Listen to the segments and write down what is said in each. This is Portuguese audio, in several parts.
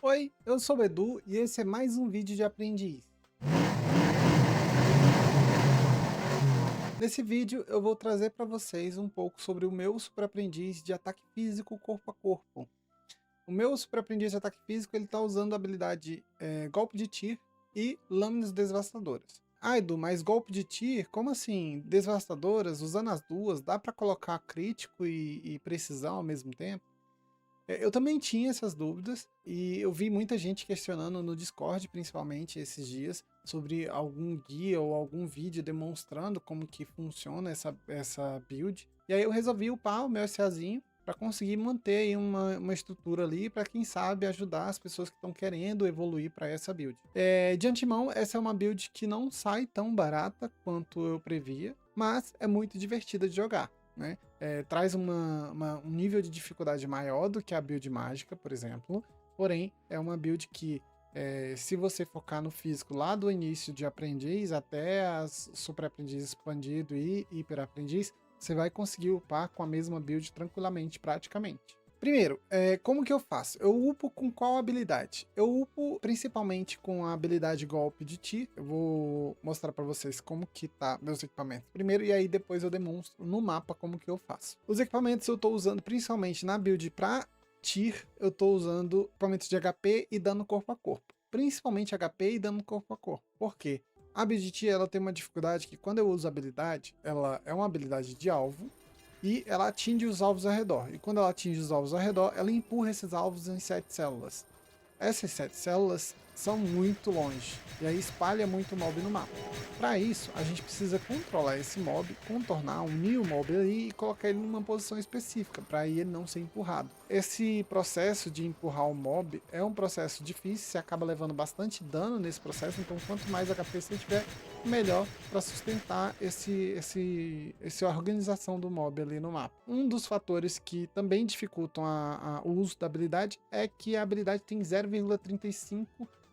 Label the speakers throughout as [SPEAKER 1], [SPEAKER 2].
[SPEAKER 1] Oi, eu sou o Edu e esse é mais um vídeo de aprendiz. Nesse vídeo eu vou trazer para vocês um pouco sobre o meu super aprendiz de ataque físico corpo a corpo. O meu super aprendiz de ataque físico ele está usando a habilidade golpe de tir e lâminas devastadoras. Ah, Edu, mas golpe de tir? Como assim? Devastadoras? Usando as duas, dá para colocar crítico e precisão ao mesmo tempo? Eu também tinha essas dúvidas e eu vi muita gente questionando no Discord, principalmente esses dias, sobre algum guia ou algum vídeo demonstrando como que funciona essa build. E aí eu resolvi upar o meu SAzinho para conseguir manter aí uma estrutura ali para quem sabe ajudar as pessoas que estão querendo evoluir para essa build. De antemão, essa é uma build que não sai tão barata quanto eu previa, mas é muito divertida de jogar, né? Traz um nível de dificuldade maior do que a build mágica, por exemplo, porém é uma build que se você focar no físico lá do início de aprendiz até as super aprendiz expandido e hiper aprendiz, você vai conseguir upar com a mesma build tranquilamente, praticamente. Primeiro, como que eu faço? Eu upo com qual habilidade? Eu upo principalmente com a habilidade golpe de ti. Eu vou mostrar para vocês como que tá meus equipamentos primeiro e aí depois eu demonstro no mapa como que eu faço. Os equipamentos eu tô usando principalmente na build para tir, eu tô usando equipamentos de HP e dano corpo a corpo. Principalmente HP e dano corpo a corpo. Por quê? A build de tir ela tem uma dificuldade que quando eu uso a habilidade, ela é uma habilidade de alvo, e ela atinge os alvos ao redor. E quando ela atinge os alvos ao redor, ela empurra esses alvos em 7 células. Essas 7 células são muito longe, e aí espalha muito mob no mapa. Para isso, a gente precisa controlar esse mob, contornar, unir o mob ali e colocar ele numa posição específica, para ele não ser empurrado. Esse processo de empurrar o mob é um processo difícil, você acaba levando bastante dano nesse processo, então quanto mais HP você tiver, melhor para sustentar essa organização do mob ali no mapa. Um dos fatores que também dificultam o uso da habilidade é que a habilidade tem 0,35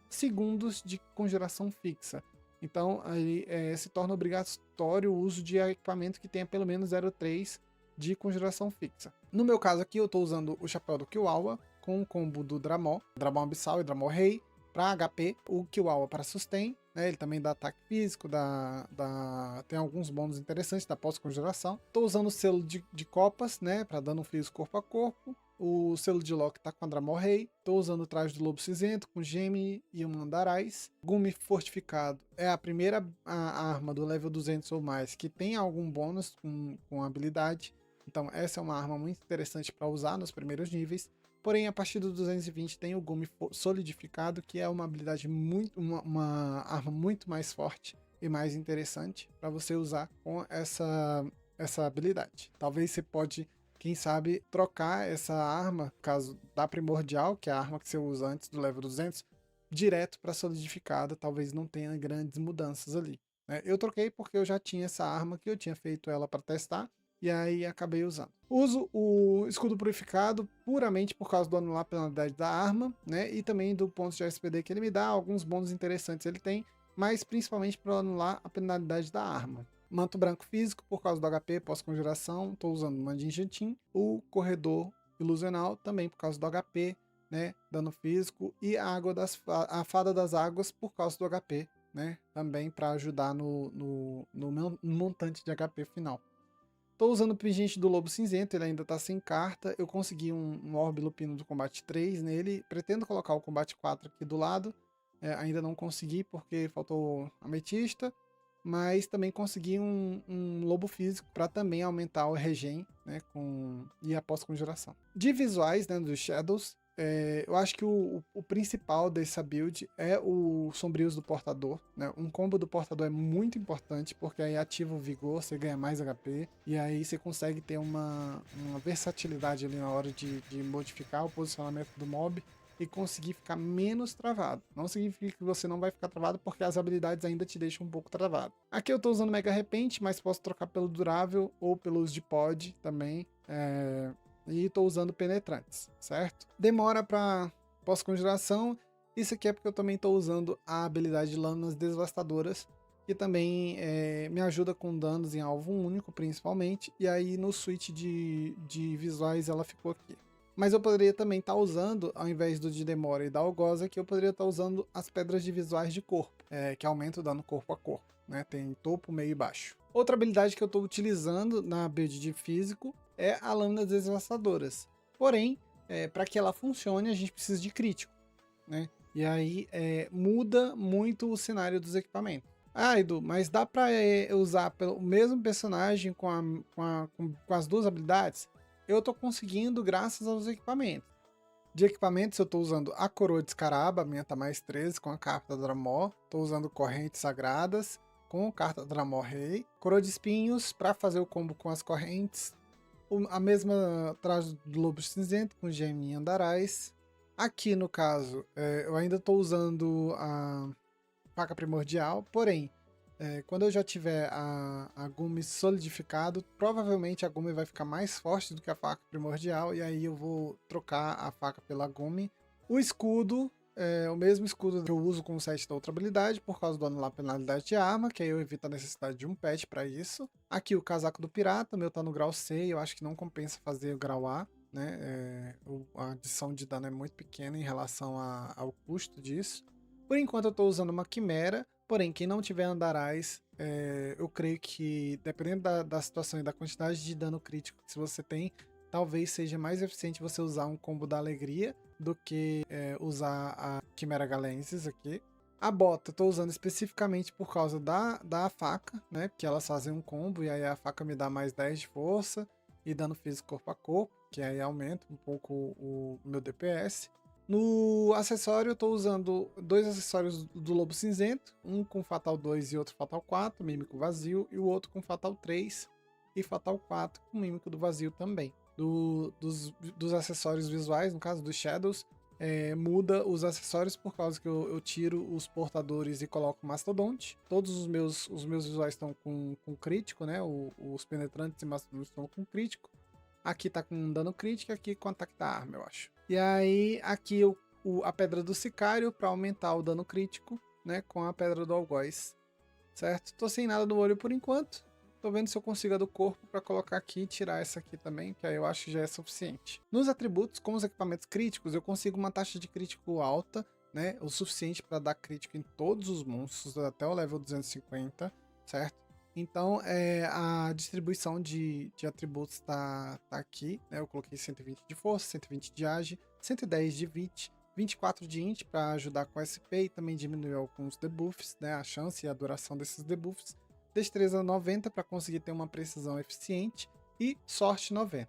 [SPEAKER 1] segundos de conjuração fixa. Então aí se torna obrigatório o uso de equipamento que tenha pelo menos 0,3 de conjuração fixa. No meu caso aqui eu estou usando o chapéu do Kiwawa com o combo do Dramon Abissal e Dramon Rei para HP, o Kiwawa para sustain, né? Ele também dá ataque físico, tem alguns bônus interessantes da pós-conjuração. Estou usando o selo de copas, né, para dano físico corpo a corpo. O selo de Loki tá com a Dramon Rei. Estou usando o traje do Lobo Cinzento com Gemi e o Mandarais. Gume Fortificado é a primeira arma do level 200 ou mais que tem algum bônus com habilidade. Então essa é uma arma muito interessante para usar nos primeiros níveis. Porém, a partir do 220 tem o Gume Solidificado, que é uma habilidade uma arma muito mais forte e mais interessante para você usar com essa habilidade. Talvez você pode, quem sabe, trocar essa arma, caso da Primordial, que é a arma que você usa antes do level 200, direto para Solidificada, talvez não tenha grandes mudanças ali, né? Eu troquei porque eu já tinha essa arma, que eu tinha feito ela para testar, e aí acabei usando. Uso o escudo purificado puramente por causa do anular a penalidade da arma, né? E também do ponto de SPD que ele me dá, alguns bônus interessantes ele tem, mas principalmente para anular a penalidade da arma. Manto branco físico por causa do HP pós-conjuração, estou usando o Mandinja Team. O corredor ilusional também por causa do HP, né? Dano físico, e a fada das águas por causa do HP, né? Também para ajudar no montante de HP final. Tô usando o pingente do Lobo Cinzento, ele ainda tá sem carta. Eu consegui um Orbe Lupino do combate 3 nele. Pretendo colocar o combate 4 aqui do lado. Ainda não consegui porque faltou ametista. Mas também consegui um Lobo Físico para também aumentar o regen, né, e a pós-conjuração. De visuais, né, dos Shadows, eu acho que o principal dessa build é o Sombrios do Portador, né? Um combo do Portador é muito importante, porque aí ativa o vigor, você ganha mais HP, e aí você consegue ter uma versatilidade ali na hora de modificar o posicionamento do mob e conseguir ficar menos travado. Não significa que você não vai ficar travado, porque as habilidades ainda te deixam um pouco travado. Aqui eu estou usando Mega Repente, mas posso trocar pelo Durável ou pelos de Pod também. E estou usando penetrantes, certo? Demora para pós-conjuração. Isso aqui é porque eu também estou usando a habilidade de Lâminas Devastadoras, que também me ajuda com danos em alvo único, principalmente. E aí no switch de visuais ela ficou aqui. Mas eu poderia também estar usando, ao invés do de demora e da algoz aqui, eu poderia estar usando as pedras de visuais de corpo, que aumenta o dano corpo a corpo, né? Tem topo, meio e baixo. Outra habilidade que eu estou utilizando na build de físico é a lâmina devastadoras. Porém, para que ela funcione, a gente precisa de crítico, né? E aí muda muito o cenário dos equipamentos. Ah, Edu, mas dá para usar o mesmo personagem com as duas habilidades? Eu tô conseguindo graças aos equipamentos. De equipamentos eu tô usando a coroa de escaraba, a minha tá mais 13 com a carta Dramor. Tô usando correntes sagradas com a carta Dramor Rei. Coroa de espinhos para fazer o combo com as correntes. A mesma traje do Lobo Cinzento com geminha Andarais. Aqui no caso, eu ainda tô usando a faca primordial, porém, quando eu já tiver a gume solidificado, provavelmente a gume vai ficar mais forte do que a faca primordial, e aí eu vou trocar a faca pela gume. O escudo é o mesmo escudo que eu uso com o set da outra habilidade, por causa do anular penalidade de arma, que aí eu evito a necessidade de um patch para isso. Aqui o casaco do pirata, o meu tá no grau C, eu acho que não compensa fazer o grau A, né? A adição de dano é muito pequena em relação ao custo disso. Por enquanto eu estou usando uma quimera, porém quem não tiver andarais, eu creio que dependendo da situação e da quantidade de dano crítico que você tem, talvez seja mais eficiente você usar um combo da alegria do que usar a quimera galensis aqui. A bota eu tô usando especificamente por causa da faca, né? Porque elas fazem um combo e aí a faca me dá mais 10 de força e dano físico corpo a corpo, que aí aumenta um pouco o meu DPS. No acessório eu estou usando dois acessórios do Lobo Cinzento, um com Fatal 2 e outro Fatal 4, Mímico Vazio, e o outro com Fatal 3 e Fatal 4 com Mímico do Vazio também. Dos acessórios visuais, no caso dos Shadows, muda os acessórios por causa que eu tiro os portadores e coloco Mastodonte. Todos os meus visuais estão com crítico, né? Os penetrantes e Mastodontes estão com crítico. Aqui tá com dano crítico, aqui com ataque da arma, eu acho. E aí, aqui a pedra do sicário para aumentar o dano crítico, né? Com a pedra do algoz, certo? Tô sem nada no olho por enquanto. Tô vendo se eu consigo a do corpo para colocar aqui e tirar essa aqui também, que aí eu acho que já é suficiente. Nos atributos, com os equipamentos críticos, eu consigo uma taxa de crítico alta, né? O suficiente para dar crítico em todos os monstros até o level 250, certo? Então, a distribuição de atributos tá aqui, né? Eu coloquei 120 de força, 120 de age, 110 de vit, 24 de int para ajudar com SP e também diminuiu alguns debuffs, né? A chance e a duração desses debuffs. Destreza 90 para conseguir ter uma precisão eficiente e sorte 90.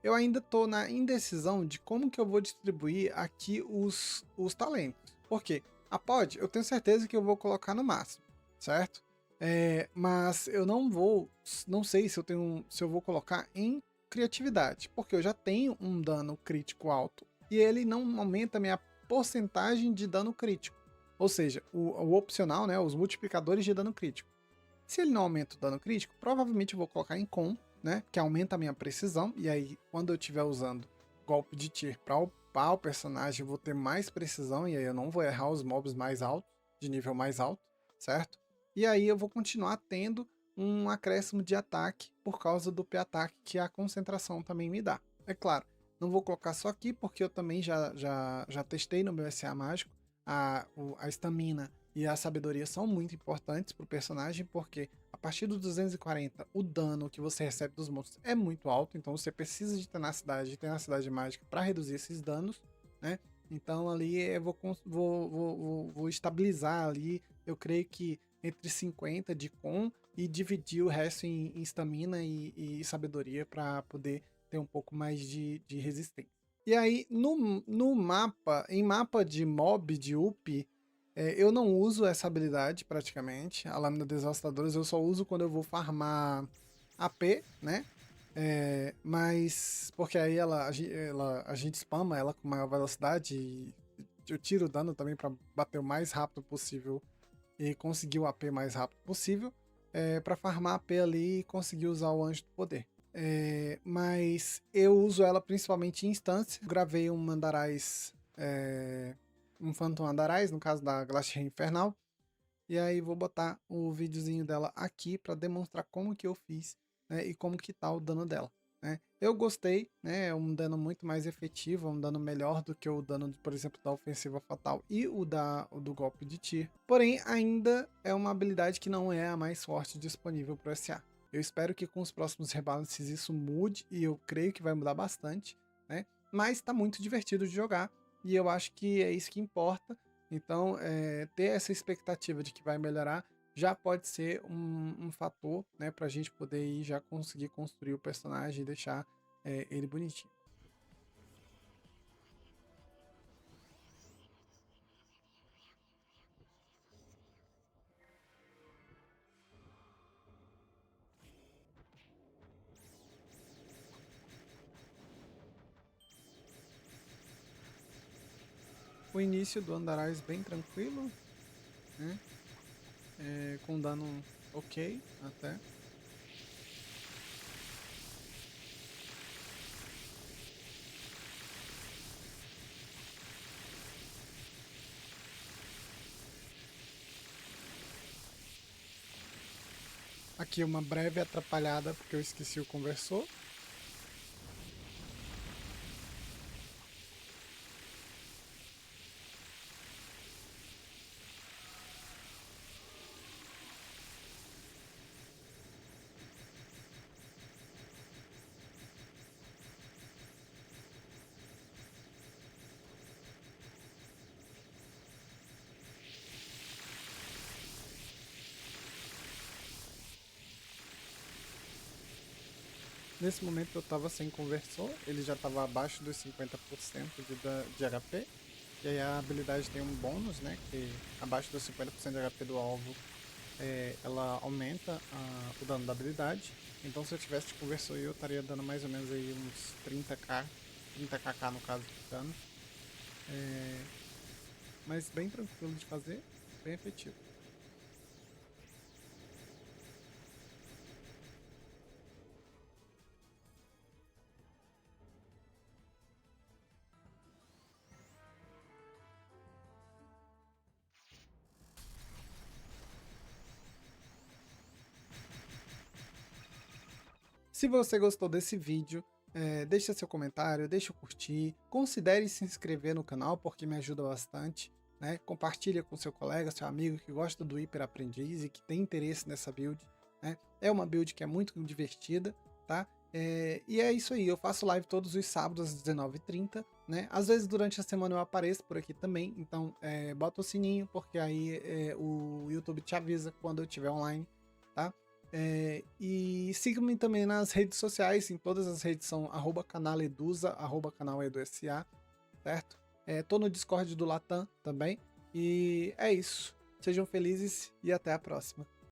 [SPEAKER 1] Eu ainda estou na indecisão de como que eu vou distribuir aqui os talentos. Por quê? A pod, eu tenho certeza que eu vou colocar no máximo, certo? Mas eu não sei se eu vou colocar em criatividade, porque eu já tenho um dano crítico alto e ele não aumenta a minha porcentagem de dano crítico. Ou seja, o opcional, né, os multiplicadores de dano crítico. Se ele não aumenta o dano crítico, provavelmente eu vou colocar em com, né, que aumenta a minha precisão, e aí quando eu estiver usando golpe de tir para upar o personagem, eu vou ter mais precisão, e aí eu não vou errar os mobs mais altos, de nível mais alto, certo? E aí eu vou continuar tendo um acréscimo de ataque por causa do P-ataque que a concentração também me dá. É claro, não vou colocar só aqui porque eu também já testei no meu SA mágico. A estamina e a sabedoria são muito importantes para o personagem, porque a partir do 240 o dano que você recebe dos monstros é muito alto, então você precisa de tenacidade mágica para reduzir esses danos, né? Então ali eu vou estabilizar ali, eu creio que entre 50 de com e dividir o resto em estamina e sabedoria para poder ter um pouco mais de resistência. E aí, no mapa, em mapa de mob, de up, eu não uso essa habilidade praticamente. A lâmina devastadoras eu só uso quando eu vou farmar AP, né? Mas porque aí a gente spama ela com maior velocidade e eu tiro o dano também para bater o mais rápido possível e conseguir o AP mais rápido possível, para farmar AP ali e conseguir usar o Anjo do Poder. Mas eu uso ela principalmente em instância. Gravei um Andarais, um Phantom Andarais, no caso da Glacier Infernal. E aí vou botar o videozinho dela aqui para demonstrar como que eu fiz, né, e como que tá o dano dela. né? Eu gostei, né? É um dano muito mais efetivo, é um dano melhor do que o dano, por exemplo, da ofensiva fatal e o do golpe de Tyr. Porém, ainda é uma habilidade que não é a mais forte disponível para o SA. Eu espero que com os próximos rebalances isso mude, e eu creio que vai mudar bastante, né? Mas está muito divertido de jogar, e eu acho que é isso que importa. Então, ter essa expectativa de que vai melhorar já pode ser um fator, né, para a gente poder ir já conseguir construir o personagem e deixar ele bonitinho. O início do Andarais bem tranquilo, né? Com dano ok até. Aqui uma breve atrapalhada porque eu esqueci o conversor. Nesse momento eu estava sem conversor, ele já estava abaixo dos 50% de HP. E aí a habilidade tem um bônus, né? Que abaixo dos 50% de HP do alvo, ela aumenta o dano da habilidade. Então se eu tivesse de conversor eu estaria dando mais ou menos aí uns 30kk no caso de dano. Mas bem tranquilo de fazer, bem efetivo. Se você gostou desse vídeo, deixa seu comentário, deixa o curtir, considere se inscrever no canal porque me ajuda bastante, né? Compartilha com seu colega, seu amigo que gosta do Hiper Aprendiz e que tem interesse nessa build, né? É uma build que é muito divertida, tá? E é isso aí, eu faço live todos os sábados às 19h30, né? Às vezes durante a semana eu apareço por aqui também, então bota o sininho porque aí o YouTube te avisa quando eu estiver online, tá? E siga-me também nas redes sociais, em todas as redes são @canaledusa, @canaledusa, certo? Tô no Discord do Latam também, e é isso. Sejam felizes e até a próxima.